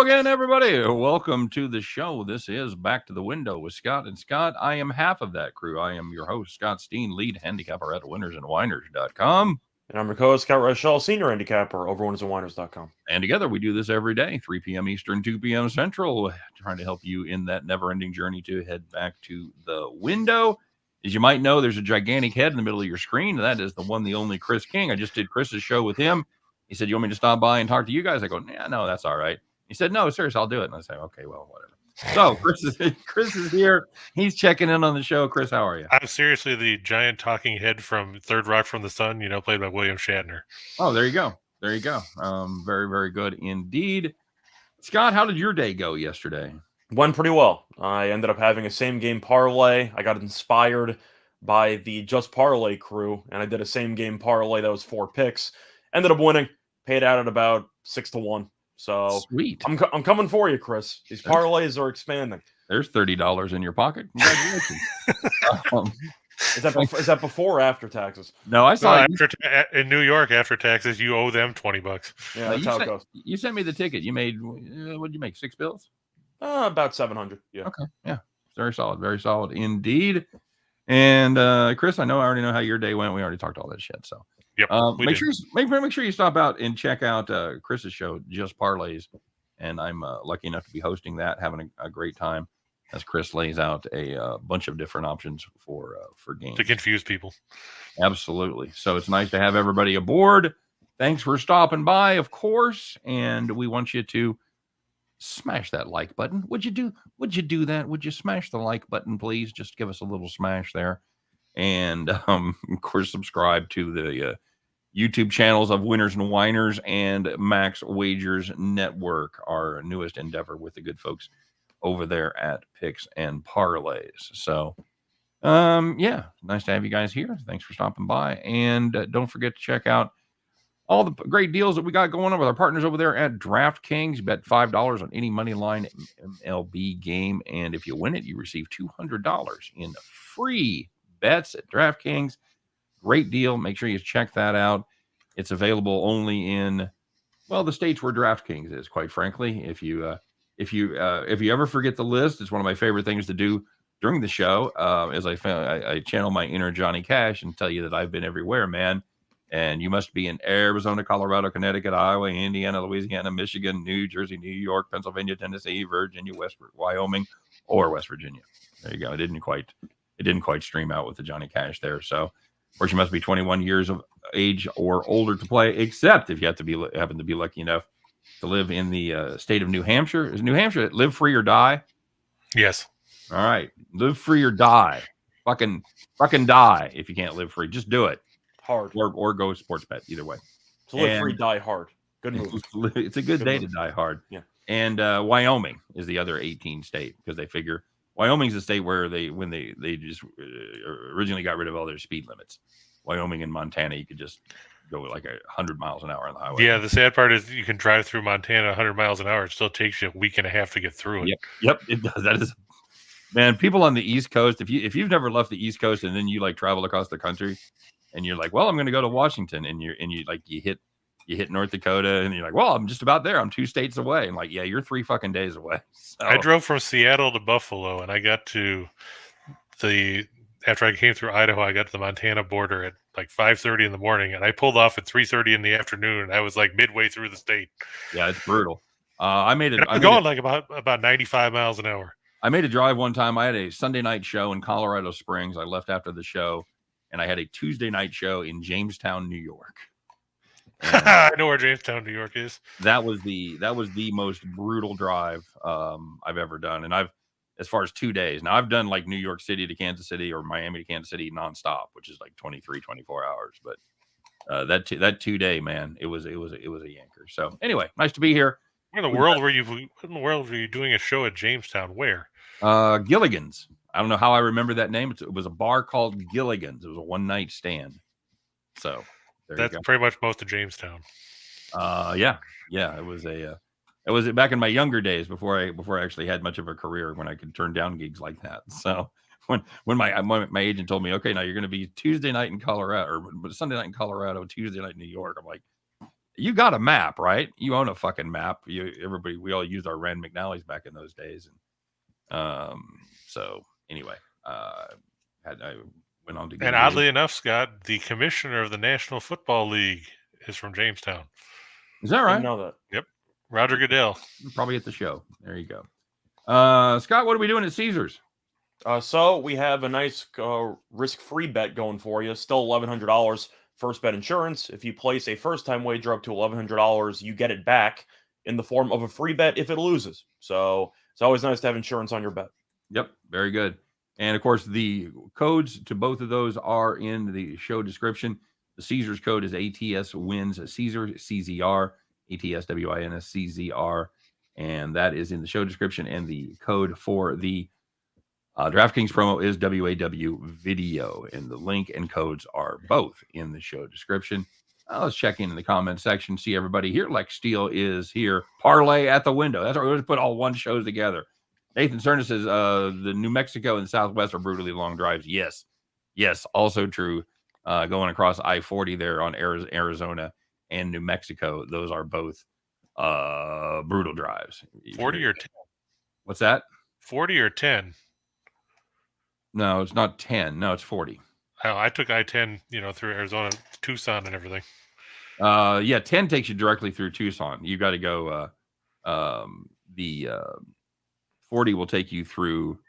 again, everybody. Welcome to the show. This is Back to the Window with Scott and Scott. I am half of that crew. I am your host, Scott Steen, lead handicapper at WHINERS.com. And I'm your co-host, Scott Rochelle, senior handicapper over WHINERS.com. And together we do this every day, 3 p.m. Eastern, 2 p.m. Central, trying to help you in that never-ending journey to head back to the window. As you might know, there's a gigantic head in the middle of your screen. That is the one, the only Chris King. I just did Chris's show with him. He said, "You want me to stop by and talk to you guys?" I go, "Yeah, no, that's all right." He said, "No, seriously, I'll do it." And I say, "Okay, well, whatever." So Chris is here. He's checking in on the show. Chris, how are you? I'm seriously the giant talking head from Third Rock from the Sun, played by William Shatner. Oh, there you go. There you go. Very, very good indeed. Scott, how did your day go yesterday? Went pretty well. I ended up having a same-game parlay. I got inspired by the Just Parlay crew, and I did a same-game parlay that was 4 picks. Ended up winning. Paid out at about 6-1. So sweet. I'm coming for you, Chris. These parlays are expanding. There's $30 in your pocket. Congratulations. Is that before or after taxes? No, I saw in New York after taxes. You owe them $20. Yeah, that's how it goes. You sent me the ticket. You made what did you make? 6 bills? About 700. Yeah. Okay. Yeah. Very solid. Very solid indeed. And Chris, I already know how your day went. We already talked all that shit. So. Yep. Make sure you stop out and check out Chris's show, Just Parlays, and I'm lucky enough to be hosting that, having a great time as Chris lays out a bunch of different options for games to confuse people. Absolutely. So it's nice to have everybody aboard. Thanks for stopping by, of course, and we want you to smash that like button. Would you do that? Would you smash the like button, please? Just give us a little smash there. And of course, subscribe to the YouTube channels of Winners and Whiners and Max Wagers Network, our newest endeavor with the good folks over there at Picks and Parlays. So, yeah, nice to have you guys here. Thanks for stopping by. And don't forget to check out all the great deals that we got going on with our partners over there at DraftKings. You bet $5 on any Moneyline MLB game. And if you win it, you receive $200 in free bets at DraftKings. Great deal. Make sure you check that out. It's available only in, the states where DraftKings is, quite frankly. If you ever forget the list, it's one of my favorite things to do during the show. As I channel my inner Johnny Cash and tell you that I've been everywhere, man. And you must be in Arizona, Colorado, Connecticut, Iowa, Indiana, Louisiana, Michigan, New Jersey, New York, Pennsylvania, Tennessee, Virginia, Wyoming, or West Virginia. There you go. It didn't quite stream out with the Johnny Cash there. So, of course, you must be 21 years of age or older to play, except if you happen to be lucky enough to live in the state of New Hampshire. Is New Hampshire live free or die? Yes. All right. Live free or die. Fucking die if you can't live free. Just do it. Hard. Or go sports bet. Either way. So live free, die hard. Good move. It's a good day to die hard. Yeah. And Wyoming is the other 18 state because they figure Wyoming's the state where they just originally got rid of all their speed limits. Wyoming and Montana, you could just go like 100 miles an hour on the highway. Yeah, the sad part is you can drive through Montana 100 miles an hour. It still takes you a week and a half to get through it. Yep, it does. That is, man. People on the East Coast, if you've never left the East Coast and then you travel across the country, and you're like, well, I'm going to go to Washington, and you hit North Dakota, and you're like, well, I'm just about there. I'm 2 states away. And like, yeah, you're 3 fucking days away. So. I drove from Seattle to Buffalo, and I got to after I came through Idaho, I got to the Montana border at like 5:30 in the morning, and I pulled off at 3:30 in the afternoon. I was like midway through the state. Yeah, it's brutal. I made it. I'm going like about 95 miles an hour. I made a drive one time. I had a Sunday night show in Colorado Springs. I left after the show, and I had a Tuesday night show in Jamestown, New York. I know where Jamestown, New York is. That was the most brutal drive I've ever done, and as far as 2 days. Now I've done like New York City to Kansas City or Miami to Kansas City nonstop, which is like 24 hours. But that 2 day, man, it was a yanker. So anyway, nice to be here. Where in the world were you doing a show at Jamestown? Where? Gilligan's. I don't know how I remember that name. It was a bar called Gilligan's. It was a one-night stand. So that's pretty much most of Jamestown. Yeah. It was back in my younger days before I actually had much of a career when I could turn down gigs like that. So when my agent told me, okay, now you're going to be Tuesday night in Colorado or Sunday night in Colorado, Tuesday night in New York, I'm like, You got a map, right? You own a fucking map. We all used our Rand McNally's back in those days. And so anyway, I went on to get And oddly enough, Scott, the commissioner of the National Football League is from Jamestown. Is that Didn't right? know that. Yep. Roger Goodell. Probably at the show. There you go. Scott, what are we doing at Caesars? So we have a nice risk-free bet going for you. Still $1,100 first bet insurance. If you place a first-time wager up to $1,100, you get it back in the form of a free bet if it loses. So it's always nice to have insurance on your bet. Yep, very good. And, of course, the codes to both of those are in the show description. The Caesars code is ATS wins Caesar, CZR, ATS WINS CZR, and that is in the show description. And the code for the DraftKings promo is WAW video, and the link and codes are both in the show description. Let's check in the comment section, see everybody here. Lex Steele is here. Parlay at the window. That's right. We're going to put all one shows together. Nathan Cerna says the New Mexico and Southwest are brutally long drives. Yes, also true. Going across I-40 there on Arizona and New Mexico, those are both brutal drives. 40 or 10? What's that? 40 or 10? No, it's not 10. No, it's 40. Oh, I took I-10, through Arizona, Tucson, and everything. 10 takes you directly through Tucson. You got to go. The 40 will take you through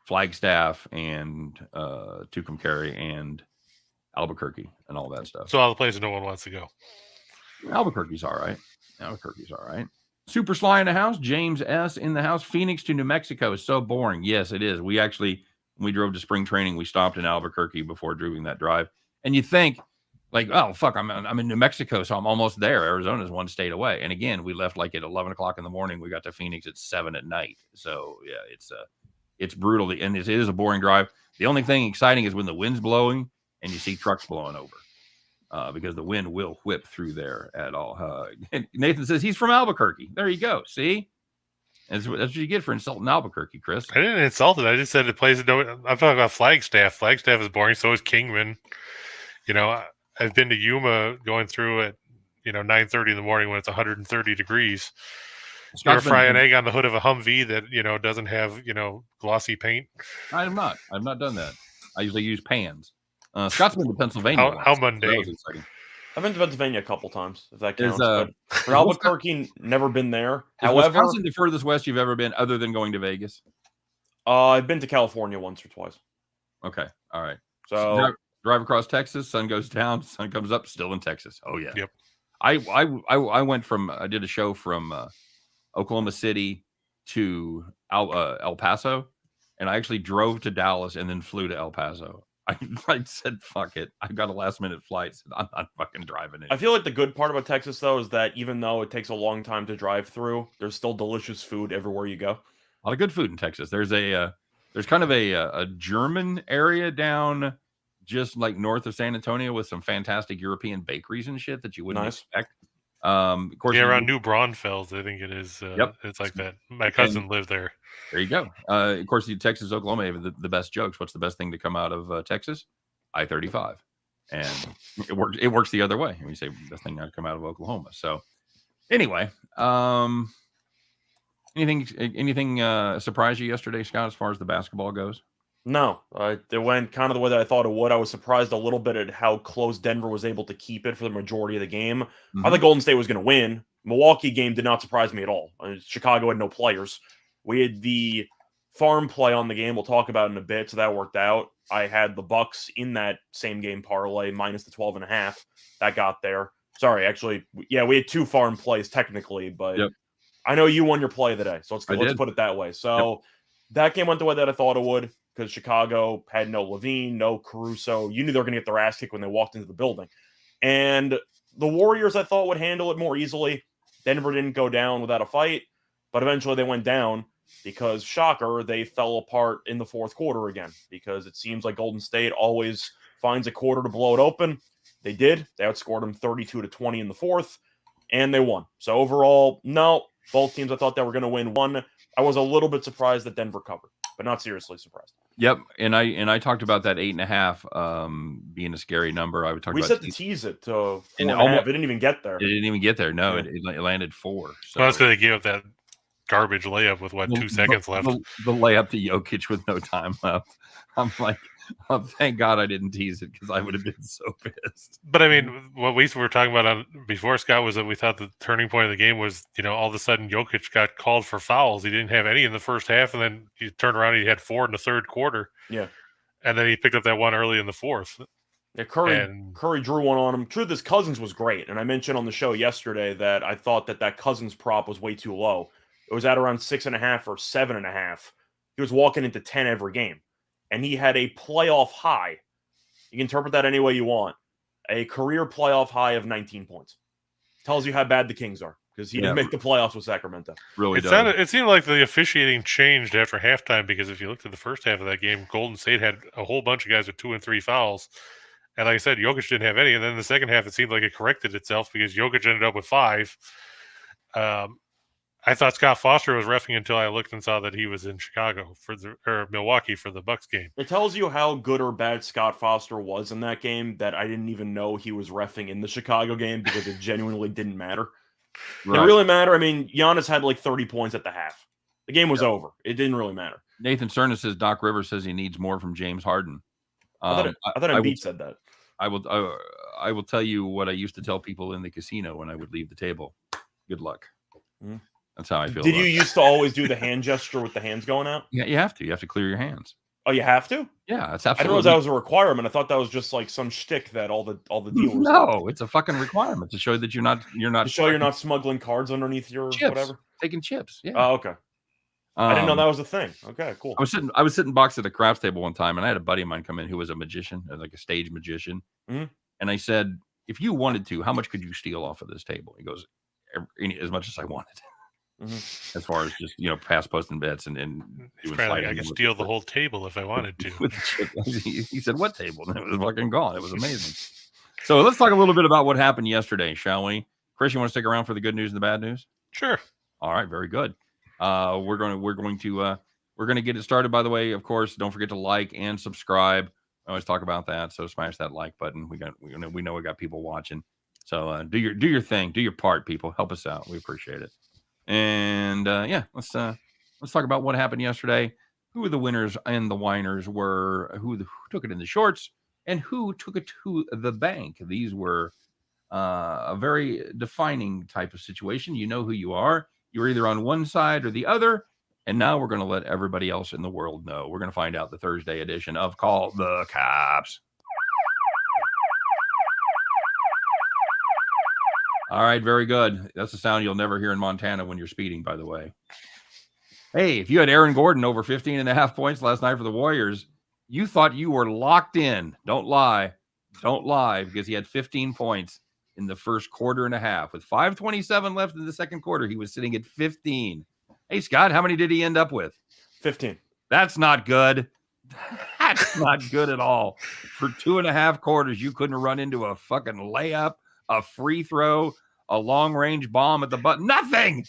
Flagstaff and Tucumcari and Albuquerque and all that stuff. So all the places no one wants to go. Albuquerque's all right. Super Sly in the house. James S. in the house. Phoenix to New Mexico is so boring. Yes, it is. We drove to spring training. We stopped in Albuquerque before doing that drive. And you think, like, oh, fuck, I'm in New Mexico, so I'm almost there. Arizona's one state away. And again, we left like at 11 o'clock in the morning. We got to Phoenix at 7 at night. So, yeah, it's brutal. And it is a boring drive. The only thing exciting is when the wind's blowing and you see trucks blowing over because the wind will whip through there at all. Nathan says he's from Albuquerque. There you go. See? That's what you get for insulting Albuquerque, Chris. I didn't insult it. I just said the place. I'm talking about Flagstaff. Flagstaff is boring. So is Kingman. I've been to Yuma going through at 9:30 in the morning when it's 130 degrees. You ever fry an egg on the hood of a Humvee that doesn't have glossy paint? I've not done that. I usually use pans. Scott's been to Pennsylvania. How mundane. I've been to Pennsylvania a couple times, if that counts. But for Albuquerque, never been there. However, Wisconsin the furthest west you've ever been, other than going to Vegas? I've been to California once or twice. Okay, all right. So drive across Texas. Sun goes down. Sun comes up. Still in Texas. Oh yeah. Yep. I went from. I did a show from Oklahoma City to El Paso, and I actually drove to Dallas and then flew to El Paso. I said, fuck it. I got a last minute flight. So I'm not fucking driving it. I feel like the good part about Texas, though, is that even though it takes a long time to drive through, there's still delicious food everywhere you go. A lot of good food in Texas. There's kind of a German area down just like north of San Antonio with some fantastic European bakeries and shit that you wouldn't expect. Of course, around New Braunfels, I think it is. Yep. It's like that. My cousin lived there. There you go. Of course, Texas, Oklahoma have the best jokes. What's the best thing to come out of Texas? I-35. And it works the other way. And we say best thing to come out of Oklahoma. So anyway, anything surprised you yesterday, Scott, as far as the basketball goes? No, it went kind of the way that I thought it would. I was surprised a little bit at how close Denver was able to keep it for the majority of the game. Mm-hmm. I thought Golden State was going to win. Milwaukee game did not surprise me at all. Chicago had no players. We had the farm play on the game. We'll talk about it in a bit, so that worked out. I had the Bucks in that same game parlay minus the 12.5. That got there. Sorry, actually, yeah, we had two farm plays technically, but yep. I know you won your play of the day, so let's put it that way. So that game went the way that I thought it would, because Chicago had no Levine, no Caruso. You knew they were going to get their ass kicked when they walked into the building. And the Warriors, I thought, would handle it more easily. Denver didn't go down without a fight, but eventually they went down because, shocker, they fell apart in the fourth quarter again, because it seems like Golden State always finds a quarter to blow it open. They did. They outscored them 32-20 in the fourth, and they won. So overall, no, both teams I thought they were going to win. One, I was a little bit surprised that Denver covered. but not seriously surprised. Yep, and I talked about that 8.5 being a scary number. I would talk We about set the tease it to 4.5. almost- It didn't even get there. It didn't even get there. No, Yeah. it landed 4. So Well, that's because they gave up that garbage layup with 2 seconds left. The layup to Jokic with no time left. I'm like, oh, thank God I didn't tease it because I would have been so pissed. But I mean, what we were talking about before, Scott, was that we thought the turning point of the game was, all of a sudden Jokic got called for fouls. He didn't have any in the first half, and then you turn around and he had 4 in the third quarter. Yeah. And then he picked up that one early in the fourth. Yeah, Curry drew one on him. Truth is, Cousins was great. And I mentioned on the show yesterday that I thought that Cousins prop was way too low. It was at around 6.5 or 7.5. He was walking into 10 every game. And he had a playoff high. You can interpret that any way you want. A career playoff high of 19 points. Tells you how bad the Kings are because he didn't make the playoffs with Sacramento. Really it seemed like the officiating changed after halftime because if you looked at the first half of that game, Golden State had a whole bunch of guys with 2 and 3 fouls. And like I said, Jokic didn't have any. And then in the second half, it seemed like it corrected itself because Jokic ended up with 5. I thought Scott Foster was reffing until I looked and saw that he was in Milwaukee for the Bucks game. It tells you how good or bad Scott Foster was in that game that I didn't even know he was reffing in the Chicago game because it genuinely didn't matter. Right. It really matter. I mean, Giannis had like 30 points at the half. The game was over. It didn't really matter. Nathan Cerna says Doc Rivers says he needs more from James Harden. I thought Embiid said that. I will tell you what I used to tell people in the casino when I would leave the table. Good luck. Mm-hmm. That's how I feel. Did you used to always do the hand gesture with the hands going out? Yeah, you have to. You have to clear your hands. Oh, you have to? Yeah, that's absolutely. I didn't know that was a requirement. I thought that was just like some shtick that all the dealers. No, it's a fucking requirement to show that you're not. To show you're not smuggling cards underneath your chips, whatever. Taking chips. Yeah. Oh, okay. I didn't know that was a thing. Okay, cool. I was sitting box at a craps table one time, and I had a buddy of mine come in who was a magician, like a stage magician. Mm-hmm. And I said, "If you wanted to, how much could you steal off of this table?" He goes, "As much as I wanted." Mm-hmm. As far as just past posting bets and doing like I could steal the whole table if I wanted to. He said, "What table?" And it was fucking gone. It was amazing. So let's talk a little bit about what happened yesterday, shall we? Chris, you want to stick around for the good news and the bad news? Sure. All right, very good. We're going to get it started. By the way, of course, don't forget to like and subscribe. I always talk about that, so smash that like button. We know we got people watching. So do your thing, do your part, people. Help us out. We appreciate it. And let's talk about what happened yesterday. Who the winners and the whiners were, who took it in the shorts, and who took it to the bank. These were a very defining type of situation. You know who you are. You're either on one side or the other. And now we're going to let everybody else in the world know. We're going to find out the Thursday edition of Call the Cops. All right, very good. That's the sound you'll never hear in Montana when you're speeding, by the way. Hey, if you had Aaron Gordon over 15.5 points last night for the Warriors, you thought you were locked in. Don't lie. Don't lie, because he had 15 points in the first quarter and a half. With 5:27 left in the second quarter, he was sitting at 15. Hey, Scott, how many did he end up with? 15. That's not good. That's not good at all. For 2.5 quarters, you couldn't run into a fucking layup, a free throw, a long-range bomb at the button. Nothing.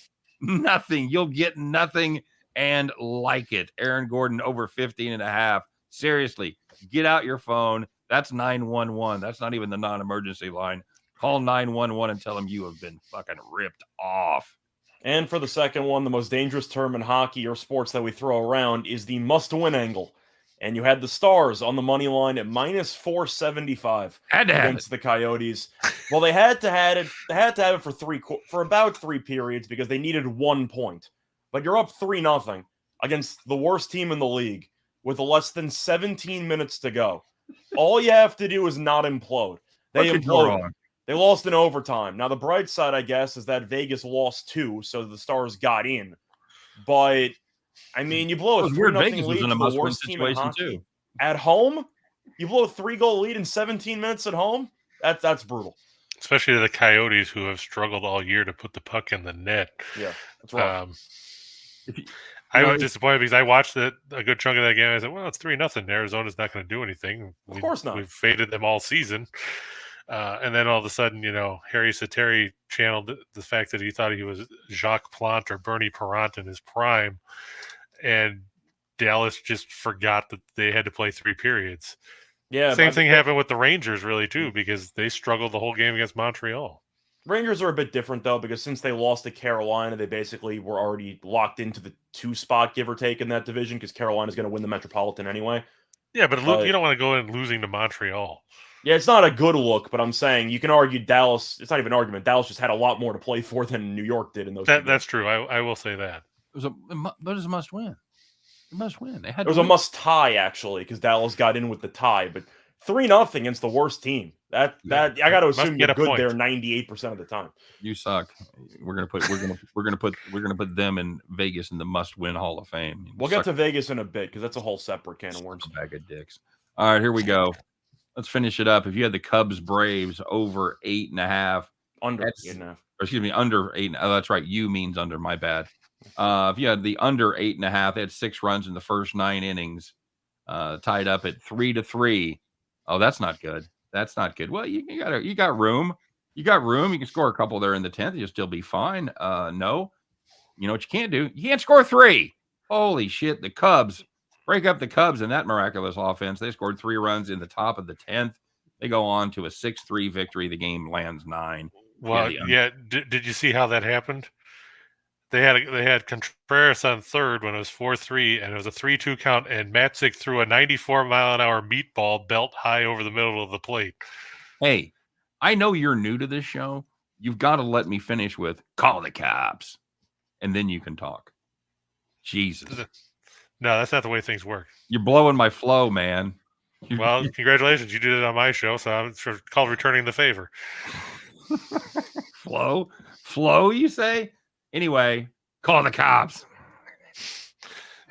You'll get nothing and like it. Aaron Gordon over 15.5. Seriously, get out your phone. That's 911. That's not even the non-emergency line. Call 911 and tell them you have been fucking ripped off. And for the second one, the most dangerous term in hockey or sports that we throw around is the must-win angle. And you had the Stars on the money line at minus 475 against the Coyotes. Well, they had to have it. They had to have it for about 3 periods because they needed 1 point. But you're up 3-0 against the worst team in the league with less than 17 minutes to go. All you have to do is not implode. They imploded. They lost in overtime. Now, the bright side, I guess, is that Vegas lost 2, so the Stars got in. But, I mean, you blow a 3-0 lead to the worst team in hockey. Too. At home, you blow a 3-goal lead in 17 minutes at home? That's brutal. Especially the Coyotes, who have struggled all year to put the puck in the net. Yeah, that's rough. I was disappointed because I watched a good chunk of that game. I said, well, it's 3-0. Arizona's not going to do anything. Of course not. We've faded them all season. And then all of a sudden, Harry Sateri channeled the fact that he thought he was Jacques Plante or Bernie Parent in his prime and Dallas just forgot that they had to play 3 periods. Yeah, Same thing happened with the Rangers, really, too, because they struggled the whole game against Montreal. Rangers are a bit different, though, because since they lost to Carolina, they basically were already locked into the 2-spot, give or take, in that division, because Carolina's going to win the Metropolitan anyway. Yeah, but you don't want to go in losing to Montreal. Yeah, it's not a good look, but I'm saying you can argue Dallas. It's not even an argument. Dallas just had a lot more to play for than New York did in those. That's true. I will say that. It was a must win. It must win. It was a must tie actually because Dallas got in with the tie, but 3-0 against the worst team. That I got to assume you're good there 98% of the time. You suck. We're gonna put them in Vegas in the must win Hall of Fame. We'll get to Vegas in a bit because that's a whole separate can of worms. Bag of dicks. All right, here we go. Let's finish it up. If you had the Cubs Braves over 8.5, under 8.5. Excuse me, under 8. Oh, that's right. You means under. My bad. If you had the under 8.5, they had 6 runs in the first 9 innings, tied up at 3-3. Oh, that's not good. That's not good. Well, you got room. You got room. You can score a couple there in the 10th. You'll still be fine. No, you know what you can't do? You can't score 3. Holy shit! The Cubs break up the Cubs in that miraculous offense. They scored 3 runs in the top of the 10th. They go on to a 6-3 victory. The game lands 9. Well, yeah. Did you see how that happened? They had Contreras on third when it was 4-3, and it was a 3-2 count, and Matzik threw a 94-mile-an-hour meatball belt high over the middle of the plate. Hey, I know you're new to this show. You've got to let me finish with call the cops, and then you can talk. Jesus. No, that's not the way things work. You're blowing my flow, man. Well, congratulations. You did it on my show, so I'm called returning the favor. Flow, you say? Anyway, call the cops.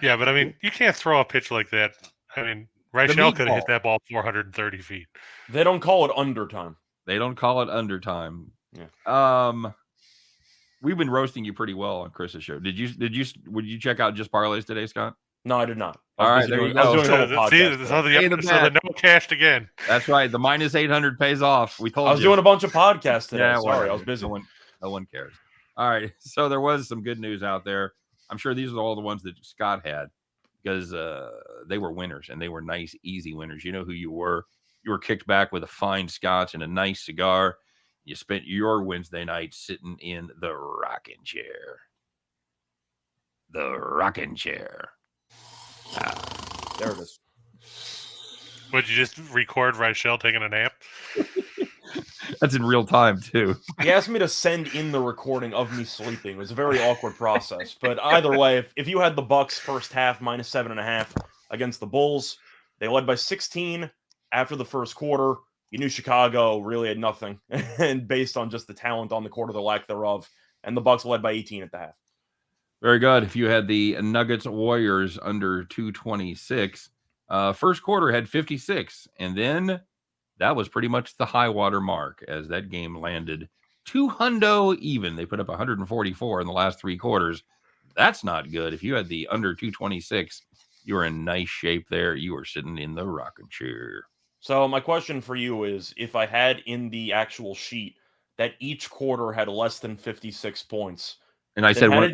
Yeah, but I mean, you can't throw a pitch like that. I mean, Reichel could have hit that ball 430 feet. They don't call it undertime. They don't call it undertime. Yeah. We've been roasting you pretty well on Chris's show. Would you check out Just Parlays today, Scott? No, I did not. All right, there you go. So the no cashed again. That's right. The minus 800 pays off. We told you. I was doing a bunch of podcasts today. Yeah, sorry, I was busy. No one cares. All right. So there was some good news out there. I'm sure these are all the ones that Scott had because they were winners and they were nice, easy winners. You know who you were. You were kicked back with a fine scotch and a nice cigar. You spent your Wednesday night sitting in the rocking chair. The rocking chair. There it is. Would you just record Reichel taking a nap? That's in real time, too. He asked me to send in the recording of me sleeping. It was a very awkward process. But either way, if you had the Bucks first half minus 7.5 against the Bulls, they led by 16 after the first quarter. You knew Chicago really had nothing, and based on just the talent on the court or the lack thereof, and the Bucks led by 18 at the half. Very good. If you had the Nuggets Warriors under 226, first quarter had 56, and then that was pretty much the high water mark as that game landed 200 even. They put up 144 in the last 3 quarters. That's not good. If you had the under 226, you were in nice shape there. You were sitting in the rocking chair. So my question for you is, if I had in the actual sheet that each quarter had less than 56 points, and I said, how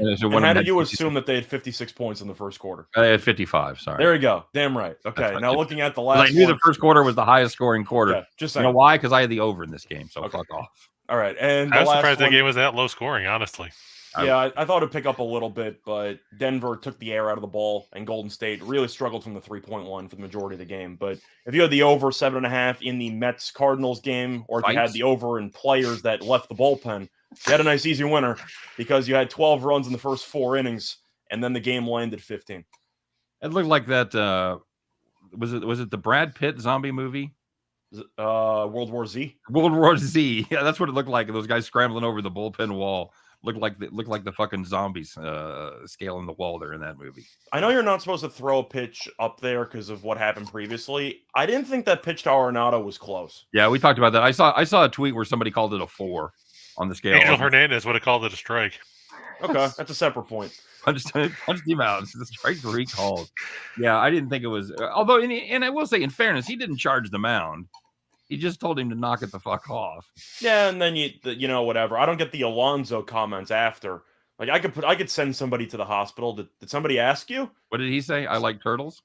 did you assume that they had 56 points in the first quarter? I had 55. Sorry. There you go. Damn right. Okay. Now looking at the last, I knew the first quarter was the highest scoring quarter. Yeah, just saying. You know why? Because I had the over in this game. So fuck off. All right. And I was surprised that game was that low scoring, honestly. Yeah, I thought it'd pick up a little bit, but Denver took the air out of the ball, and Golden State really struggled from the 3-point line for the majority of the game. But if you had the over 7.5 in the Mets-Cardinals game, or if you had the over in players that left the bullpen, you had a nice easy winner because you had 12 runs in the first 4 innings, and then the game landed 15. It looked like that. Was it the Brad Pitt zombie movie? World War Z. World War Z. Yeah, that's what it looked like. Those guys scrambling over the bullpen wall. Looked like the fucking zombies scaling the wall there in that movie. I know you're not supposed to throw a pitch up there because of what happened previously. I didn't think that pitch to Arenado was close. Yeah, we talked about that. I saw a tweet where somebody called it a 4 on the scale. Angel Hernandez would have called it a strike. Okay, that's a separate point. Punched him out. The strikes were recalled. Yeah, I didn't think it was. Although, and I will say, in fairness, he didn't charge the mound. He just told him to knock it the fuck off. Yeah, and then you know, whatever. I don't get the Alonso comments after Like I could send somebody to the hospital. Did somebody ask you? What did he say? I like turtles.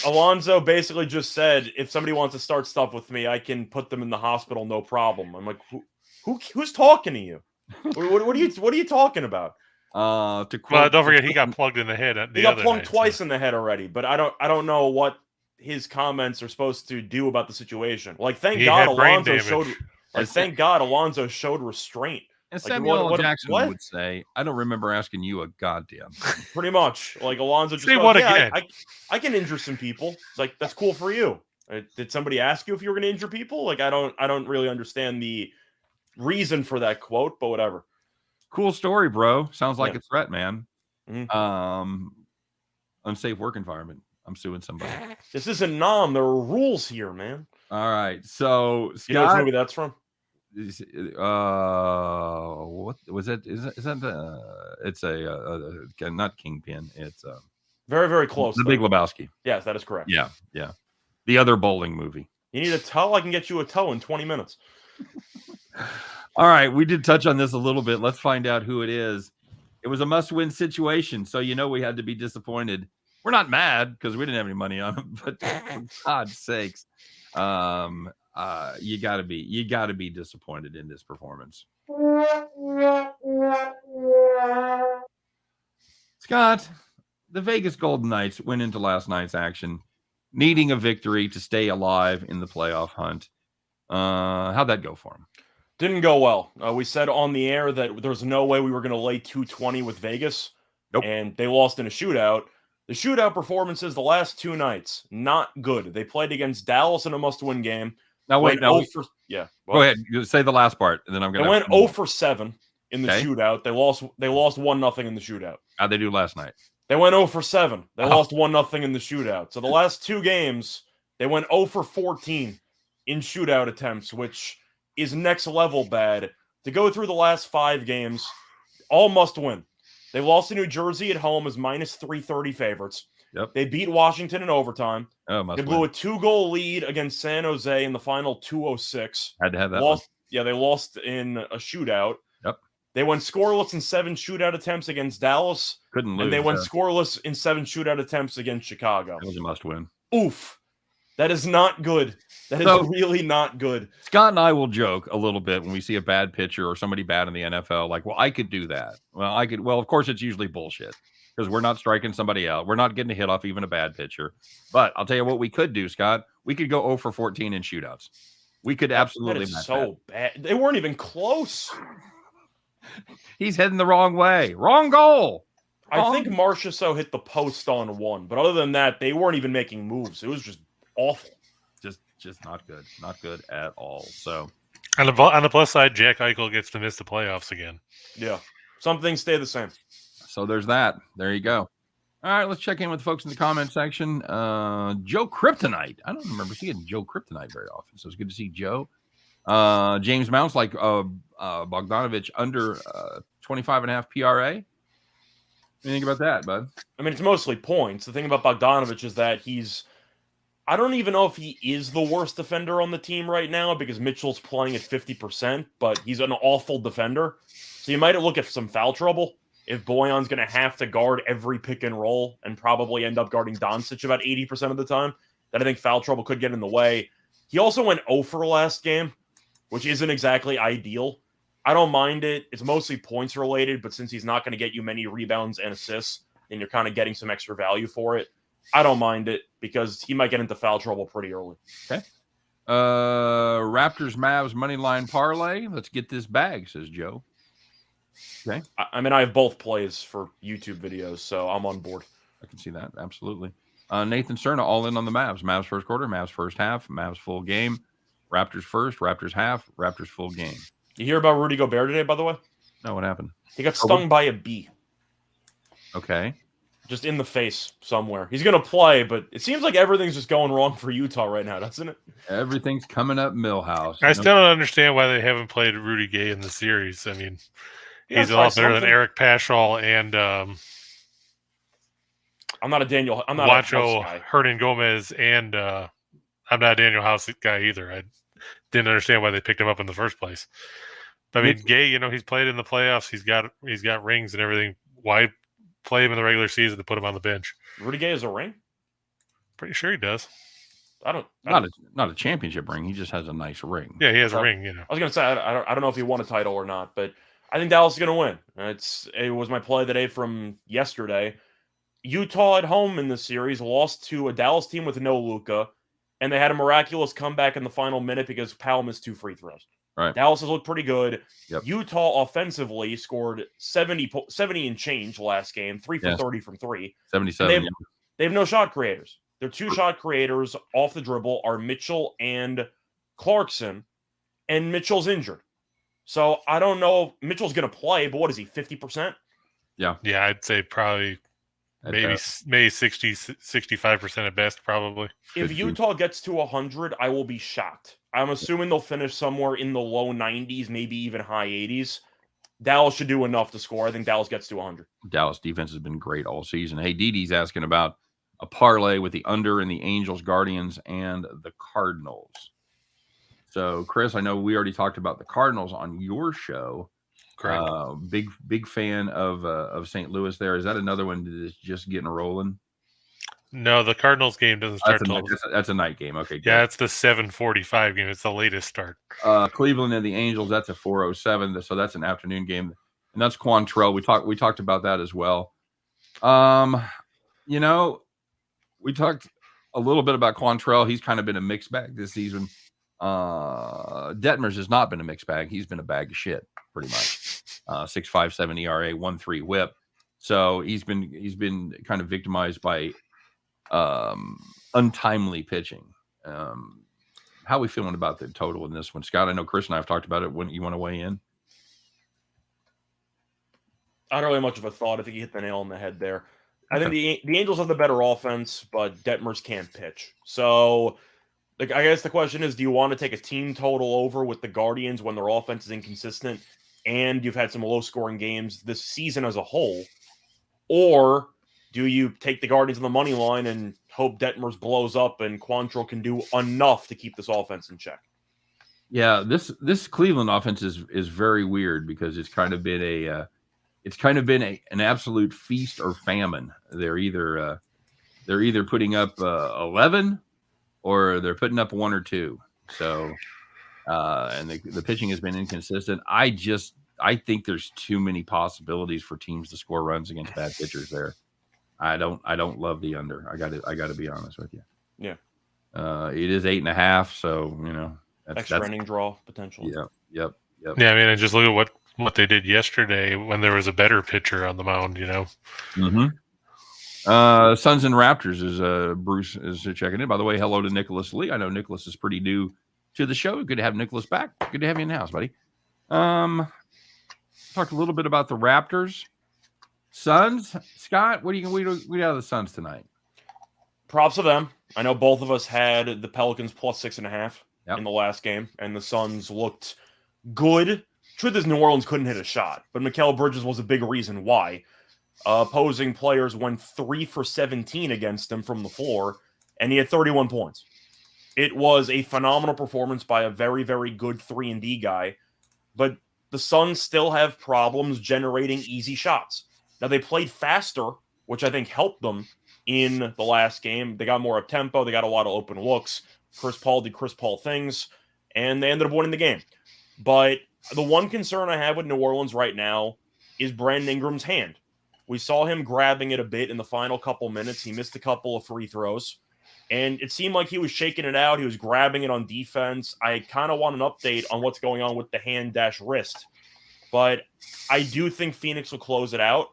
Alonzo basically just said, if somebody wants to start stuff with me, I can put them in the hospital, no problem. I'm like, who's talking to you? What are you talking about? To quote, Well, don't forget he got plugged in the head. He got plugged twice in the head already, but I don't know what his comments are supposed to do about the situation. Like, thank God Alonzo showed restraint. And Like, Samuel Jackson would say, I don't remember asking you a goddamn thing. Pretty much. Like, Alonzo just say goes, what yeah, again? I can injure some people. It's like, that's cool for you. Did somebody ask you if you were going to injure people? Like, I don't really understand the reason for that quote, but whatever. Cool story, bro. Sounds like a threat, man. Mm-hmm. Unsafe work environment. I'm suing somebody. This isn't Nom. There are rules here, man. All right. So, Scott, you know which movie that's from? What was it? Is that it's a not Kingpin. It's very, very close. The Big Lebowski. Yes, that is correct. Yeah. The other bowling movie. You need a toe? I can get you a toe in 20 minutes. All right, we did touch on this a little bit. Let's find out who it is. It was a must-win situation, so we had to be disappointed. We're not mad because we didn't have any money on him, but for God's sakes, you gotta be disappointed in this performance. Scott, the Vegas Golden Knights went into last night's action needing a victory to stay alive in the playoff hunt. How'd that go for them? Didn't go well. We said on the air that there's no way we were going to lay 220 with Vegas. Nope. And they lost in a shootout. The shootout performances the last two nights, not good. They played against Dallas in a must-win game. Now, wait. Go ahead. You say the last part, and then I'm going to... They went 0 for 7 in the shootout. They lost 1-0 in the shootout. How'd they do last night? They went 0 for 7. They lost 1-0 in the shootout. So the last two games, they went 0 for 14 in shootout attempts, which is next level bad. To go through the last 5 games, all must win. They lost to New Jersey at home as minus 330 favorites. Yep. They beat Washington in overtime. They blew a 2-goal lead against San Jose in the final 2:06. Had to have that. They lost in a shootout. Yep. They went scoreless in 7 shootout attempts against Dallas. Couldn't lose. And they went scoreless in 7 shootout attempts against Chicago. That was a must-win. Oof. That is not good. That is really not good. Scott and I will joke a little bit when we see a bad pitcher or somebody bad in the NFL, like, well, I could do that. Well, of course, it's usually bullshit because we're not striking somebody out. We're not getting a hit off even a bad pitcher. But I'll tell you what we could do, Scott. We could go 0 for 14 in shootouts. We could absolutely. That is so bad. They weren't even close. He's heading the wrong way. Wrong goal. I think Marchessault hit the post on one. But other than that, they weren't even making moves. It was just awful. Just not good. Not good at all. So on the plus side, Jack Eichel gets to miss the playoffs again. Yeah. Some things stay the same. So there's that. There you go. All right, let's check in with folks in the comment section. Joe Kryptonite. I don't remember seeing Joe Kryptonite very often, so it's good to see Joe. James Mounts like Bogdanovich under 25.5 PRA. What do you think about that, bud? I mean, it's mostly points. The thing about Bogdanovich is that I don't even know if he is the worst defender on the team right now because Mitchell's playing at 50%, but he's an awful defender. So you might look at some foul trouble if Boyan's going to have to guard every pick and roll and probably end up guarding Doncic about 80% of the time. Then I think foul trouble could get in the way. He also went 0 for last game, which isn't exactly ideal. I don't mind it. It's mostly points related, but since he's not going to get you many rebounds and assists, then you're kind of getting some extra value for it. I don't mind it because he might get into foul trouble pretty early. Okay. Raptors Mavs Moneyline parlay. Let's get this bag, says Joe. Okay. I mean, I have both plays for YouTube videos, so I'm on board. I can see that. Absolutely. Nathan Cerna all in on the Mavs. Mavs first quarter, Mavs first half, Mavs full game. Raptors first, Raptors half, Raptors full game. You hear about Rudy Gobert today, by the way? No, what happened? He got stung by a bee. Okay. Just in the face somewhere. He's going to play, but it seems like everything's just going wrong for Utah right now, doesn't it? Everything's coming up Millhouse. I still don't understand why they haven't played Rudy Gay in the series. I mean, he's a lot better than Eric Paschall and I'm not Juancho Hernan Gomez, and I'm not a Daniel House guy either. I didn't understand why they picked him up in the first place. I mean, Gay, he's played in the playoffs. He's got rings and everything. Why play him in the regular season to put him on the bench? Rudy Gay has a ring? Pretty sure he does. Not a championship ring. He just has a nice ring. Yeah, he has a ring. I was gonna say I don't know if he won a title or not, but I think Dallas is gonna win. It was my play of the day from yesterday. Utah at home in this series lost to a Dallas team with no Luka, and they had a miraculous comeback in the final minute because Powell missed 2 free throws. Right. Dallas has looked pretty good. Yep. Utah offensively scored 70 and change last game, 3 for 30 from 3. 77. They have no shot creators. Their 2 shot creators off the dribble are Mitchell and Clarkson, and Mitchell's injured. So I don't know. Mitchell's going to play, but what is he, 50%? Yeah, I'd say probably maybe 60, 65% at best, probably. If Utah gets to 100, I will be shocked. I'm assuming they'll finish somewhere in the low 90s, maybe even high 80s. Dallas should do enough to score. I think Dallas gets to 100. Dallas defense has been great all season. Hey, Didi's asking about a parlay with the under in the Angels, Guardians, and the Cardinals. So, Chris, I know we already talked about the Cardinals on your show. Correct. Big fan of St. Louis there. Is that another one that's just getting rolling? No, the Cardinals game doesn't start that's a night game. Okay, good. Yeah, it's the 7:45 game. It's the latest start. Cleveland and the Angels, that's a 4:07. So that's an afternoon game. And that's Quantrell. We talked about that as well. We talked a little bit about Quantrell. He's kind of been a mixed bag this season. Detmers has not been a mixed bag. He's been a bag of shit, pretty much. 6.57 ERA, 1.3 WHIP. So he's been kind of victimized by untimely pitching. How are we feeling about the total in this one, Scott? I know Chris and I have talked about it. When you want to weigh in? I don't really have much of a thought. I think you hit the nail on the head there. I think the Angels have the better offense, but Detmers can't pitch. So, I guess the question is, do you want to take a team total over with the Guardians when their offense is inconsistent and you've had some low-scoring games this season as a whole? Or do you take the Guardians on the money line and hope Detmers blows up and Quantrill can do enough to keep this offense in check? Yeah, this Cleveland offense is very weird because it's kind of been an absolute feast or famine. They're either putting up 11 or they're putting up 1 or 2. So, and the pitching has been inconsistent. I think there's too many possibilities for teams to score runs against bad pitchers there. I don't love the under. I got to be honest with you. Yeah. It is 8.5. So, that's inning draw potential. Yep. Yeah. I mean, and just look at what they did yesterday when there was a better pitcher on the mound, Mm-hmm. Suns and Raptors is Bruce is checking in. By the way, hello to Nicholas Lee. I know Nicholas is pretty new to the show. Good to have Nicholas back. Good to have you in the house, buddy. Talked a little bit about the Raptors. Suns. Scott, what do you out of the Suns tonight? Props to them. I know both of us had the Pelicans plus 6.5 in the last game, and the Suns looked good. Truth is, New Orleans couldn't hit a shot, but Mikal Bridges was a big reason why. Opposing players went 3 for 17 against him from the floor, and he had 31 points. It was a phenomenal performance by a very, very good 3-and-D guy, but the Suns still have problems generating easy shots. Now, they played faster, which I think helped them in the last game. They got more up-tempo. They got a lot of open looks. Chris Paul did Chris Paul things, and they ended up winning the game. But the one concern I have with New Orleans right now is Brandon Ingram's hand. We saw him grabbing it a bit in the final couple minutes. He missed a couple of free throws, and it seemed like he was shaking it out. He was grabbing it on defense. I kind of want an update on what's going on with the hand-wrist. But I do think Phoenix will close it out.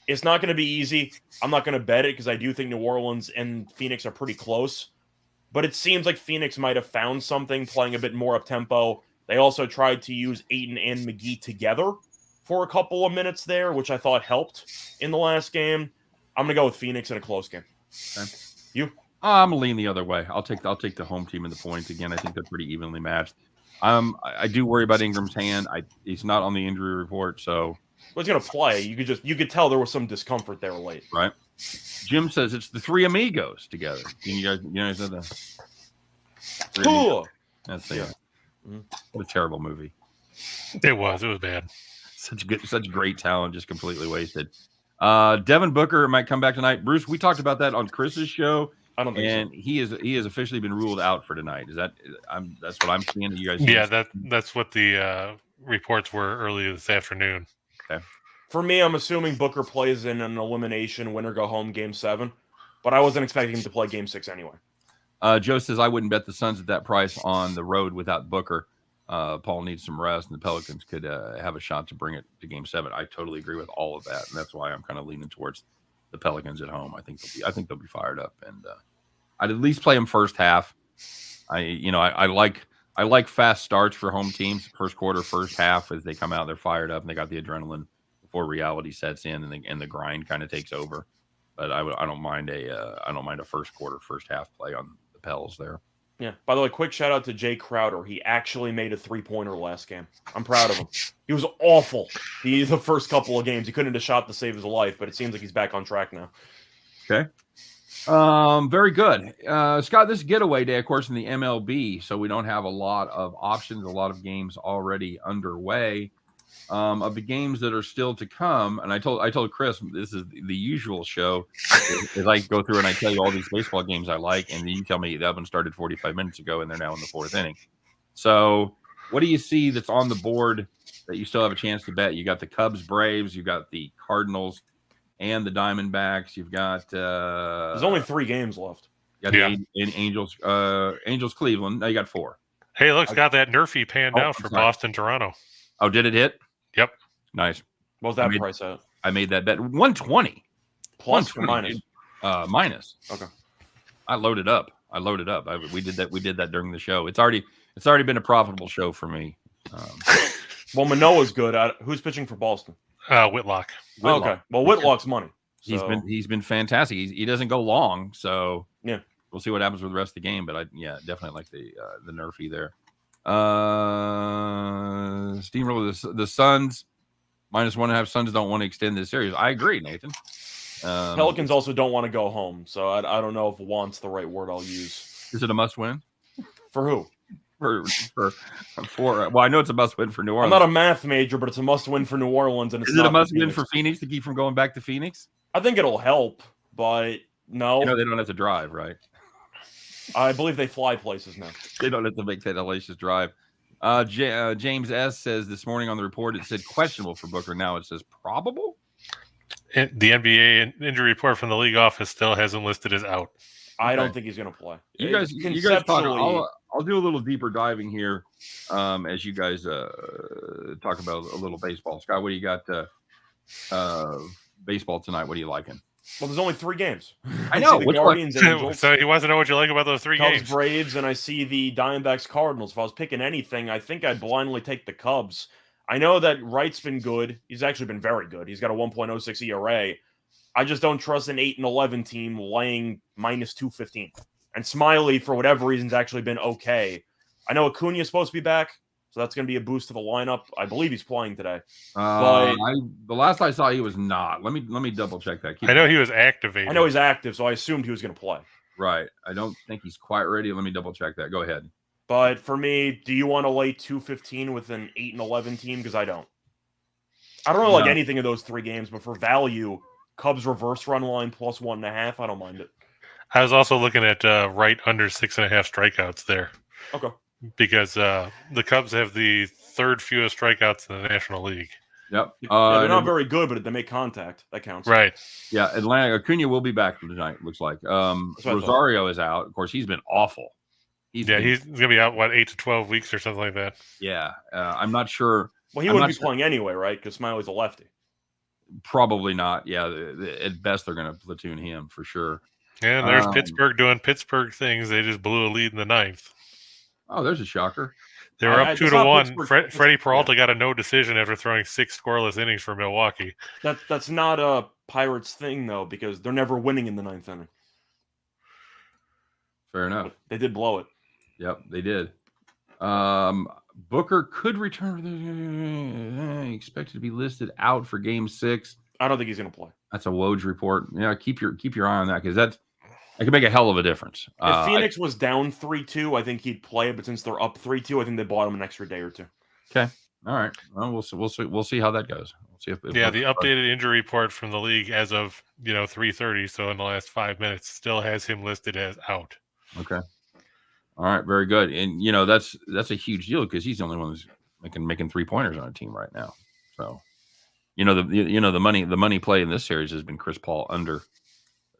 It's not going to be easy. I'm not going to bet it because I do think New Orleans and Phoenix are pretty close. But it seems like Phoenix might have found something playing a bit more up-tempo. They also tried to use Ayton and McGee together for a couple of minutes there, which I thought helped in the last game. I'm going to go with Phoenix in a close game. Okay. You? I'm going to lean the other way. I'll take the home team and the points. Again, I think they're pretty evenly matched. I do worry about Ingram's hand. He's not on the injury report, so. Well, he's going to play. You could tell there was some discomfort there late. Right. Jim says it's the three amigos together. You guys know the. Cool. That's the. What a terrible movie. It was bad. Such great talent, just completely wasted. Devin Booker might come back tonight. Bruce, we talked about that on Chris's show. I don't think so. And he has officially been ruled out for tonight. That's what I'm seeing. You guys, Yeah, that's what the reports were earlier this afternoon. Okay. For me, I'm assuming Booker plays in an elimination winner go home Game 7, but I wasn't expecting him to play Game 6 anyway. Joe says I wouldn't bet the Suns at that price on the road without Booker. Paul needs some rest, and the Pelicans could have a shot to bring it to Game 7. I totally agree with all of that, and that's why I'm kind of leaning towards the Pelicans at home. I think they'll be fired up, and I'd at least play them first half. I like fast starts for home teams. First quarter, first half, as they come out, they're fired up and they got the adrenaline before reality sets in and the grind kind of takes over. But I don't mind a first quarter, first half play on the Pels there. Yeah. By the way, quick shout out to Jay Crowder. He actually made a 3-pointer last game. I'm proud of him. He was awful the first couple of games. He couldn't hit a shot to save his life, but it seems like he's back on track now. Okay. Very good. Scott, this is getaway day, of course, in the MLB, so we don't have a lot of options, a lot of games already underway. Of the games that are still to come, and I told Chris this is the usual show. Is I go through and I tell you all these baseball games I like, and then you tell me that one started 45 minutes ago and they're now in the 4th inning. So, what do you see that's on the board that you still have a chance to bet? You got the Cubs, Braves, you got the Cardinals, and the Diamondbacks. You've got there's only 3 games left. You got the Angels, Cleveland. Now you got 4. Hey, look, Scott, that Nerfy panned out for Boston, Toronto. Oh, did it hit? Yep. Nice. What was that price at? I made that bet. 120. Plus or minus? Minus. Okay. I loaded up. We did that during the show. It's already been a profitable show for me. Well, Manoah's good. Who's pitching for Boston? Whitlock. Okay. Well, Whitlock's money. So. He's been fantastic. he doesn't go long, so yeah, we'll see what happens with the rest of the game. But definitely like the Nerfy there. Steamroller, the Suns -1.5. Suns don't want to extend this series. I agree, Nathan. Pelicans also don't want to go home, so I don't know if "want's" the right word I'll use. Is it a must-win for who? Well, I know it's a must-win for New Orleans. I'm not a math major, but it's a must-win for New Orleans, and it's is it a must-win for Phoenix to keep from going back to Phoenix? I think it'll help, but no. They don't have to drive, right? I believe they fly places now. They don't have to make that hellacious drive. James S. says this morning on the report it said questionable for Booker. Now it says probable. The NBA injury report from the league office still hasn't listed as out. I don't think he's going to play. You guys talk. I'll do a little deeper diving here as you guys talk about a little baseball. Scott, what do you got? Baseball tonight. What are you liking? Well, there's only 3 games. I know. The Guardians, Angels. So he wants to know what you like about those 3 Cubs, games. Braves, and I see the Diamondbacks, Cardinals. If I was picking anything, I think I'd blindly take the Cubs. I know that Wright's been good. He's actually been very good. He's got a 1.06 ERA. I just don't trust an 8-11 team laying -215. And Smiley, for whatever reason, has actually been okay. I know Acuna's supposed to be back, so that's going to be a boost to the lineup. I believe he's playing today. But the last I saw, he was not. Let me double check that. I know he was activated. I know he's active, so I assumed he was going to play. Right. I don't think he's quite ready. Let me double check that. Go ahead. But for me, do you want to lay 215 with an 8-11 team? Because I don't. I don't really like anything of those 3 games, but for value, Cubs reverse run line +1.5. I don't mind it. I was also looking at Wright under 6.5 strikeouts there. Okay. Because the Cubs have the 3rd fewest strikeouts in the National League. Yep. They're not very good, but they make contact. That counts. Right. Yeah. Atlanta. Acuna will be back tonight, looks like. Rosario is out. Of course, he's been awful. He's going to be out, 8 to 12 weeks or something like that. Yeah. I'm not sure. Well, he wouldn't be playing anyway, right? Because Smiley's a lefty. Probably not. Yeah. At best, they're going to platoon him for sure. And there's Pittsburgh doing Pittsburgh things. They just blew a lead in the 9th. Oh, there's a shocker. They were up 2-1. Freddie Peralta got a no decision after throwing 6 scoreless innings for Milwaukee. That's not a Pirates thing, though, because they're never winning in the 9th inning. Fair enough. But they did blow it. Yep, they did. Booker could return. Expected to be listed out for Game 6. I don't think he's going to play. That's a Woj report. Yeah, keep your eye on that because that could make a hell of a difference. If Phoenix was down 3-2, I think he'd play. But since they're up 3-2, I think they bought him an extra day or 2. Okay, All right. Well, we'll see how that goes. We'll see if the updated injury report from the league as of 3:30, so in the last 5 minutes, still has him listed as out. Okay. All right. Very good. And that's a huge deal because he's the only one who's making 3-pointers on a team right now. So the money play in this series has been Chris Paul under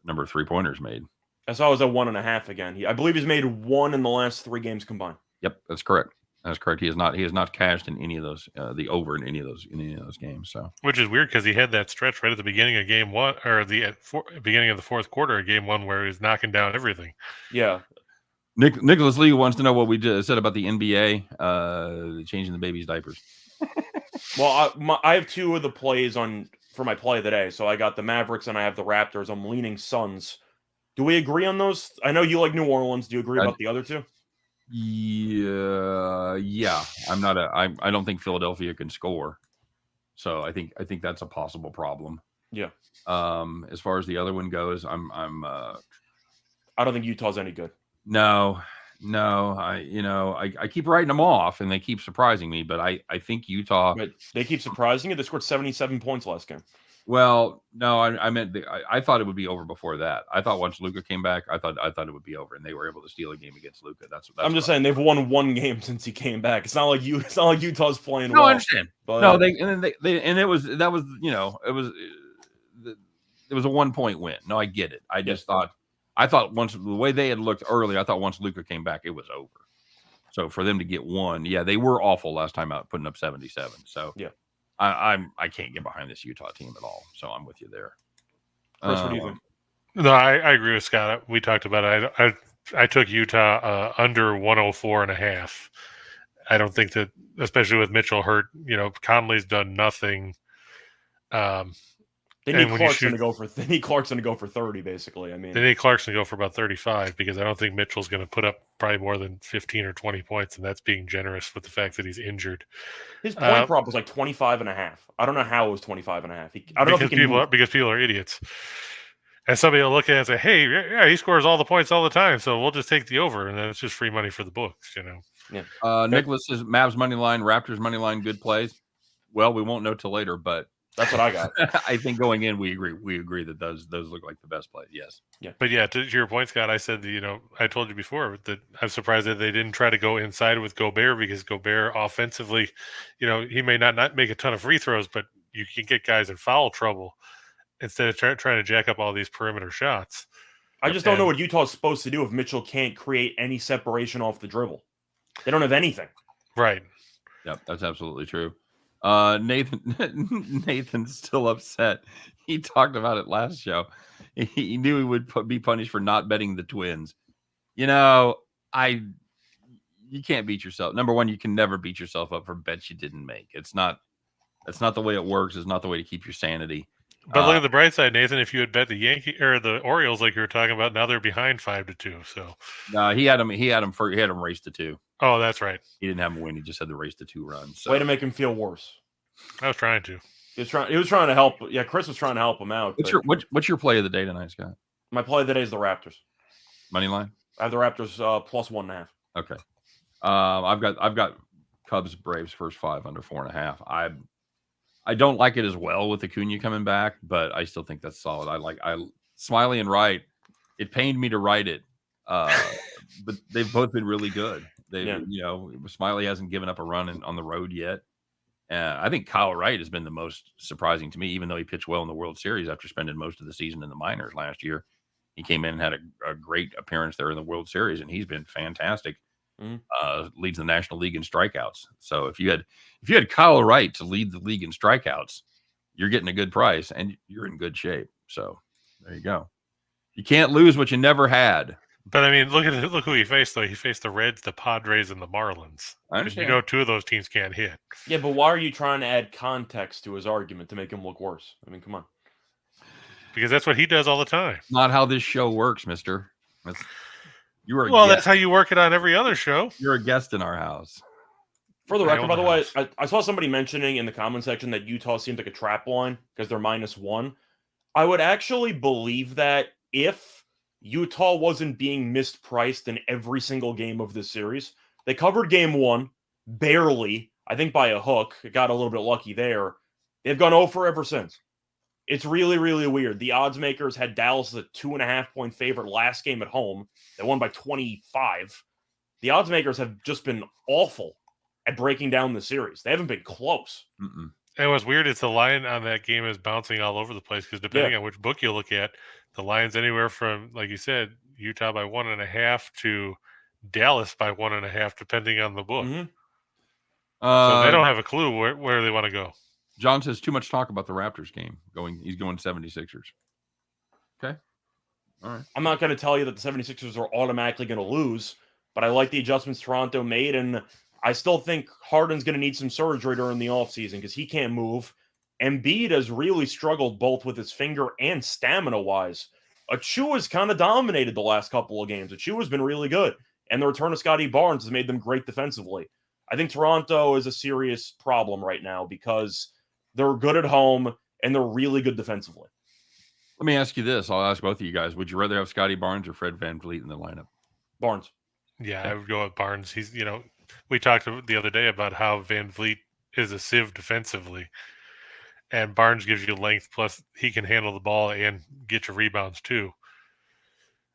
number of 3-pointers made. I saw it was at 1.5 again. I believe he's made 1 in the last 3 games combined. Yep, that's correct. That's correct. He has not cashed in any of those the over in any of those games. So, which is weird because he had that stretch right at the beginning of game one, or the beginning of the fourth quarter of game one, where he was knocking down everything. Yeah. Nicholas Lee wants to know what we said about the NBA changing the baby's diapers. Well, I have 2 of the plays for my play today. So I got the Mavericks and I have the Raptors. I'm leaning Suns. Do we agree on those? I know you like New Orleans. Do you agree about the other 2? Yeah. I don't think Philadelphia can score, so I think that's a possible problem. Yeah. As far as the other one goes, I don't think Utah's any good. No. I keep writing them off, and they keep surprising me. But I think Utah. But they keep surprising you. They scored 77 points last game. Well, no, I meant I thought it would be over before that. I thought once Luka came back, I thought it would be over, and they were able to steal a game against Luka. That's I'm just saying they've won 1 game since he came back. It's not like Utah's playing. No, well, I understand. But, no, it was a 1-point win. No, I get it. I just thought once the way they had looked early, I thought once Luka came back, it was over. So for them to get 1, they were awful last time out, putting up 77. So yeah. I can't get behind this Utah team at all, so I'm with you there. Chris, what do you think? No, I agree with Scott. We talked about it. I took Utah under 104.5. I don't think that, especially with Mitchell hurt, Conley's done nothing. They need Clarkson to go for 30, basically. I mean, they need Clarkson to go for about 35 because I don't think Mitchell's going to put up probably more than 15 or 20 points, and that's being generous with the fact that he's injured. His point prop was like 25.5. I don't know how it was 25.5. I don't know if because people are idiots. And somebody will look at it and say, hey, yeah, he scores all the points all the time, so we'll just take the over, and then it's just free money for the books, Yeah. Nicholas says Mavs money line, Raptors money line, good plays. Well, we won't know till later, but that's what I got. I think going in, we agree that those look like the best plays. Yes. Yeah. But yeah, to your point, Scott, I said, I told you before that I'm surprised that they didn't try to go inside with Gobert because Gobert offensively, he may not make a ton of free throws, but you can get guys in foul trouble instead of trying to jack up all these perimeter shots. I just don't know what Utah's supposed to do if Mitchell can't create any separation off the dribble. They don't have anything. Right. Yep, that's absolutely true. Nathan's still upset. He talked about it last show. He knew he would be punished for not betting the Twins. You can't beat yourself. Number one, you can never beat yourself up for bets you didn't make. That's not the way it works. It's not the way to keep your sanity. But look at the bright side, Nathan. If you had bet the Yankee or the Orioles, like you were talking about, now they're behind 5-2. So no, he had them race to 2. Oh, that's right. He didn't have them win. He just had the race to 2 runs. So. Way to make him feel worse. I was trying to. He was trying to help. Yeah, Chris was trying to help him out. What's your play of the day tonight, Scott? My play of the day is the Raptors. Money line? I have the Raptors plus 1.5. Okay. I've got Cubs Braves first 5 under 4.5. I don't like it as well with Acuna coming back, but I still think that's solid. I Smiley and Wright. It pained me to write it, but they've both been really good. Smiley hasn't given up a run on the road yet. I think Kyle Wright has been the most surprising to me, even though he pitched well in the World Series after spending most of the season in the minors last year. He came in and had a great appearance there in the World Series, and he's been fantastic. Leads the National League in strikeouts. So if you had Kyle Wright to lead the league in strikeouts, you're getting a good price and you're in good shape. So there you go. You can't lose what you never had. But I mean, look who he faced though. He faced the Reds, the Padres, and the Marlins. I understand. 2 of those teams can't hit. Yeah, but why are you trying to add context to his argument to make him look worse? I mean, come on. Because that's what he does all the time. Not how this show works, mister. That's how you work it on every other show. You're a guest in our house. For the record, by the way, I saw somebody mentioning in the comment section that Utah seems like a trap line because they're -1. I would actually believe that if Utah wasn't being mispriced in every single game of this series. They covered game 1, barely. I think by a hook. It got a little bit lucky there. They've gone 0 for ever since. It's really, really weird. The odds makers had Dallas as a 2.5-point favorite last game at home. They won by 25. The odds makers have just been awful at breaking down the series. They haven't been close. Mm-mm. And what's weird is the line on that game is bouncing all over the place because depending on which book you look at, the line's anywhere from, like you said, Utah by 1.5 to Dallas by 1.5, depending on the book. Mm-hmm. So they don't have a clue where they want to go. John says too much talk about the Raptors game. He's going 76ers. Okay. All right. I'm not going to tell you that the 76ers are automatically going to lose, but I like the adjustments Toronto made, and I still think Harden's going to need some surgery during the offseason because he can't move. Embiid has really struggled both with his finger and stamina-wise. Achua's kind of dominated the last couple of games. Achua's been really good, and the return of Scotty Barnes has made them great defensively. I think Toronto is a serious problem right now because they're good at home, and they're really good defensively. Let me ask you this. I'll ask both of you guys. Would you rather have Scotty Barnes or Fred VanVleet in the lineup? Barnes. Yeah, I would go with Barnes. He's, we talked the other day about how VanVleet is a sieve defensively, and Barnes gives you length, plus he can handle the ball and get your rebounds too.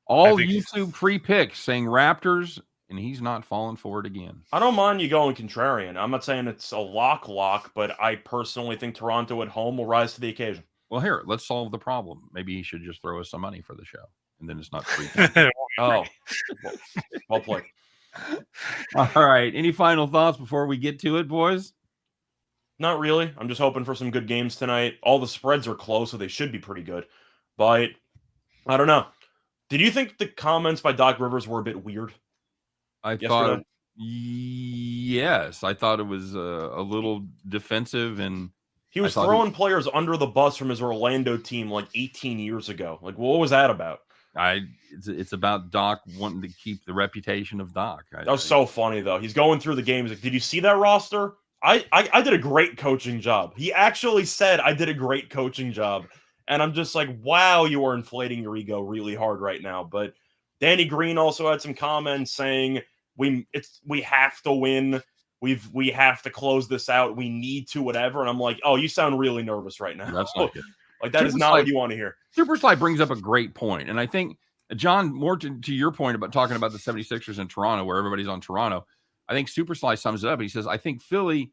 All YouTube free picks saying Raptors, and he's not falling for it again. I don't mind you going contrarian. I'm not saying it's a lock, but I personally think Toronto at home will rise to the occasion. Well, here, let's solve the problem. Maybe he should just throw us some money for the show, and then it's not free. Oh, well played. All right. Any final thoughts before we get to it, boys? Not really. I'm just hoping for some good games tonight. All the spreads are close, so they should be pretty good. But I don't know. Did you think the comments by Doc Rivers were a bit weird? I thought, yes. I thought it was a little defensive, and he was throwing players under the bus from his Orlando team like 18 years ago. Like, what was that about? It's about Doc wanting to keep the reputation of Doc. That was so funny, though. He's going through the games. Like, did you see that roster? I did a great coaching job. He actually said I did a great coaching job. And I'm just like, wow, you are inflating your ego really hard right now. But Danny Green also had some comments saying we have to win. We have to close this out. We need to whatever. And I'm like, oh, you sound really nervous right now. That's not good. Like, that is not what you want to hear. Super Sly brings up a great point. And I think, John, more to your point about talking about the 76ers in Toronto, where everybody's on Toronto, I think Super Sly sums it up. He says, I think Philly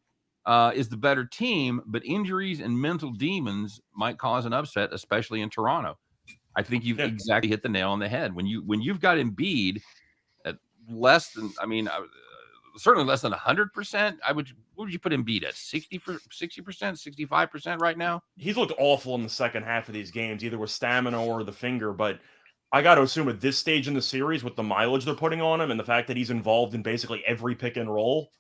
is the better team, but injuries and mental demons might cause an upset, especially in Toronto. I think you've exactly hit the nail on the head. When you've got Embiid at less than, certainly less than 100%, what would you put Embiid at? 60%, 65% right now? He's looked awful in the second half of these games, either with stamina or the finger. But I got to assume at this stage in the series, with the mileage they're putting on him and the fact that he's involved in basically every pick and roll,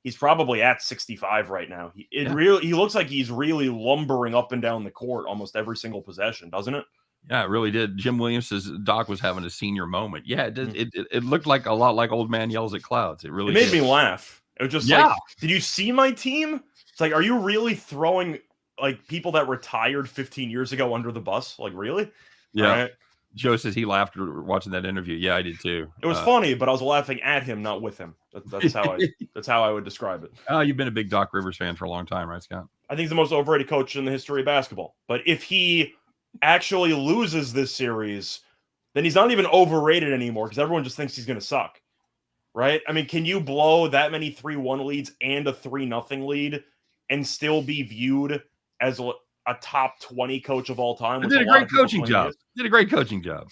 he's probably at 65 right now. He looks like he's really lumbering up and down the court almost every single possession, doesn't it? Yeah, it really did. Jim Williams says Doc was having a senior moment. Yeah, it did. It looked like a lot like Old Man Yells at Clouds. It really made me laugh. It was just like, did you see my team? It's like, are you really throwing like people that retired 15 years ago under the bus? Like, really? Yeah. Right. Joe says he laughed watching that interview. Yeah, I did too. It was funny, but I was laughing at him, not with him. That's how I would describe it. Oh, you've been a big Doc Rivers fan for a long time, right, Scott? I think he's the most overrated coach in the history of basketball. But if he actually loses this series, then he's not even overrated anymore because everyone just thinks he's going to suck, right? I mean, can you blow that many 3-1 leads and a 3-0 lead and still be viewed as a top 20 coach of all time? Did a great coaching job. Did a great coaching job.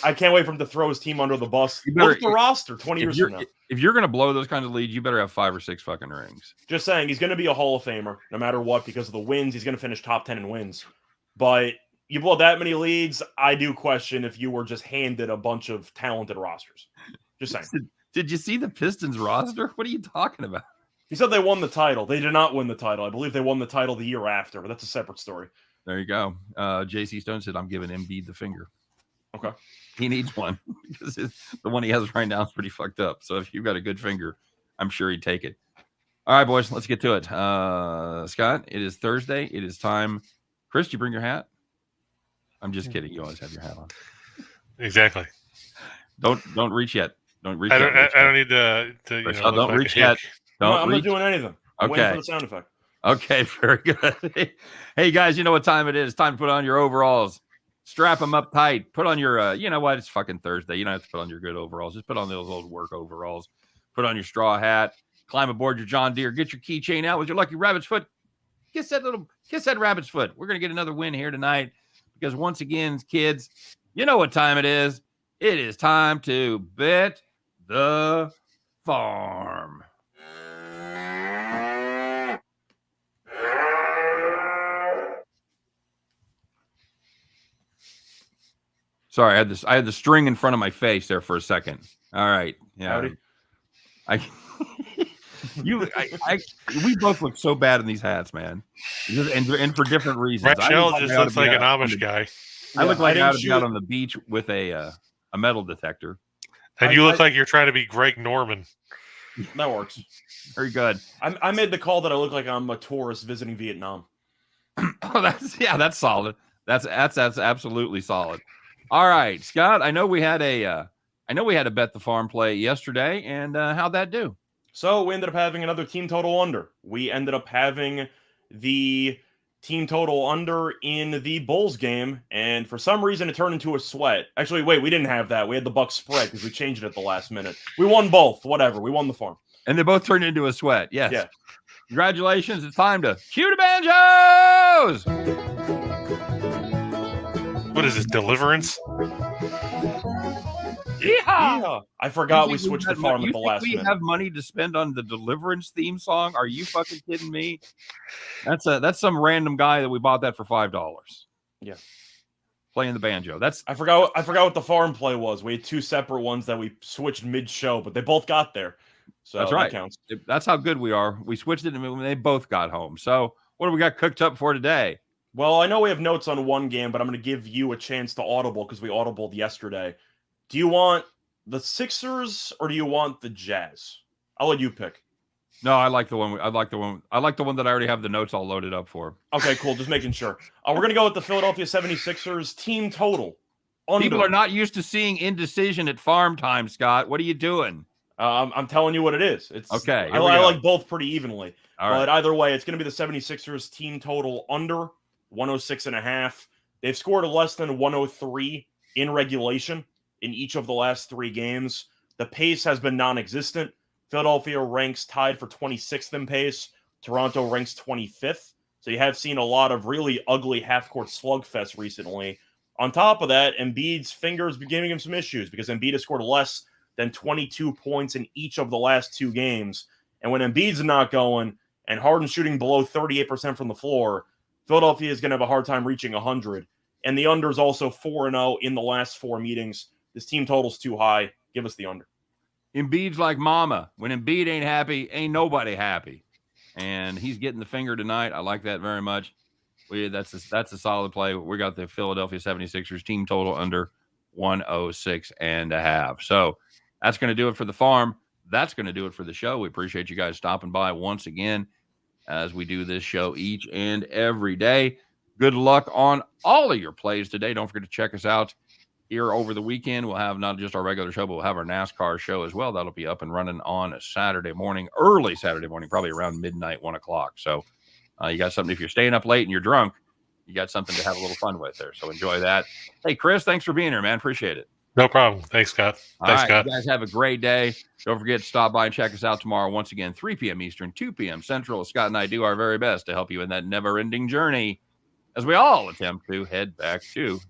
I can't wait for him to throw his team under the bus. Look at the roster 20 years from now. If you're going to blow those kinds of leads, you better have 5 or 6 fucking rings. Just saying, he's going to be a Hall of Famer no matter what because of the wins. He's going to finish top 10 in wins. But you blow that many leads, I do question if you were just handed a bunch of talented rosters. Just saying. Did you see the Pistons roster? What are you talking about? He said they won the title. They did not win the title. I believe they won the title the year after, but that's a separate story. There you go. JC Stone said, I'm giving Embiid the finger. Okay. He needs one because the one he has right now is pretty fucked up. So if you've got a good finger, I'm sure he'd take it. All right, boys, let's get to it. Scott, it is Thursday. It is time. Chris, did you bring your hat? I'm just kidding. You always have your hat on. Exactly. Don't reach yet. Don't reach. I don't need to don't reach yet. I'm not doing anything. I'm waiting Okay. for the sound effect. Okay, very good. Hey, guys, you know what time it is. Time to put on your overalls. Strap them up tight. Put on your, you know what? It's fucking Thursday. You don't have to put on your good overalls. Just put on those old work overalls. Put on your straw hat. Climb aboard your John Deere. Get your keychain out with your lucky rabbit's foot. Kiss that rabbit's foot. We're going to get another win here tonight because once again, kids, you know what time it is. It is time to bet the farm. Sorry, I had the string in front of my face there for a second. All right. Yeah. We both look so bad in these hats, man. And for different reasons. Rachel just looks like an Amish guy. I look like I ought to be out on the beach with a metal detector. And you look like you're trying to be Greg Norman. That works. Very good. I made the call that I look like I'm a tourist visiting Vietnam. Oh, that's solid. That's absolutely solid. All right, Scott. I know we had a bet the farm play yesterday, and how'd that do? So we ended up having another team total under. We ended up having the team total under in the Bulls game, and for some reason it turned into a sweat. Actually, wait, we didn't have that. We had the Bucks spread because we changed it at the last minute. We won both. Whatever. We won the farm. And they both turned into a sweat. Yes. Yeah. Congratulations. It's time to cue the banjos. What is this, Deliverance? Yeah. I forgot we switched the farm at the last minute. We have money to spend on the Deliverance theme song? Are you fucking kidding me? That's some random guy that we bought that for $5. Yeah. Playing the banjo. I forgot what the farm play was. We had two separate ones that we switched mid-show, but they both got there. So that's right. That counts. That's how good we are. We switched it when they both got home. So what do we got cooked up for today? Well, I know we have notes on one game, but I'm going to give you a chance to audible because we audibled yesterday. Do you want the Sixers or do you want the Jazz? I'll let you pick. No, I like the one that I already have the notes all loaded up for. Okay, cool. Just making sure. We're going to go with the Philadelphia 76ers team total. Under. People are not used to seeing indecision at farm time, Scott. What are you doing? I'm telling you what it is. It's okay. I like both pretty evenly. All right. But either way, it's going to be the 76ers team total under 106.5. They've scored less than 103 in regulation in each of the last 3 games. The pace has been non-existent. Philadelphia ranks tied for 26th in pace. Toronto ranks 25th. So you have seen a lot of really ugly half-court slugfest recently. On top of that, Embiid's fingers be giving him some issues because Embiid has scored less than 22 points in each of the last 2 games. And when Embiid's not going and Harden's shooting below 38% from the floor, Philadelphia is going to have a hard time reaching 100. And the under is also 4-0 in the last 4 meetings. This team total's too high. Give us the under. Embiid's like mama. When Embiid ain't happy, ain't nobody happy. And he's getting the finger tonight. I like that very much. That's a solid play. We got the Philadelphia 76ers team total under 106.5. So that's going to do it for the farm. That's going to do it for the show. We appreciate you guys stopping by once again as we do this show each and every day. Good luck on all of your plays today. Don't forget to check us out here over the weekend. We'll have not just our regular show, but we'll have our NASCAR show as well. That'll be up and running on a Saturday morning, early Saturday morning, probably around midnight, 1 o'clock. So you got something. If you're staying up late and you're drunk, you got something to have a little fun with there. So enjoy that. Hey, Chris, thanks for being here, man. Appreciate it. No problem. Thanks, Scott. Scott. You guys have a great day. Don't forget to stop by and check us out tomorrow. Once again, 3 p.m. Eastern, 2 p.m. Central. Scott and I do our very best to help you in that never-ending journey as we all attempt to head back to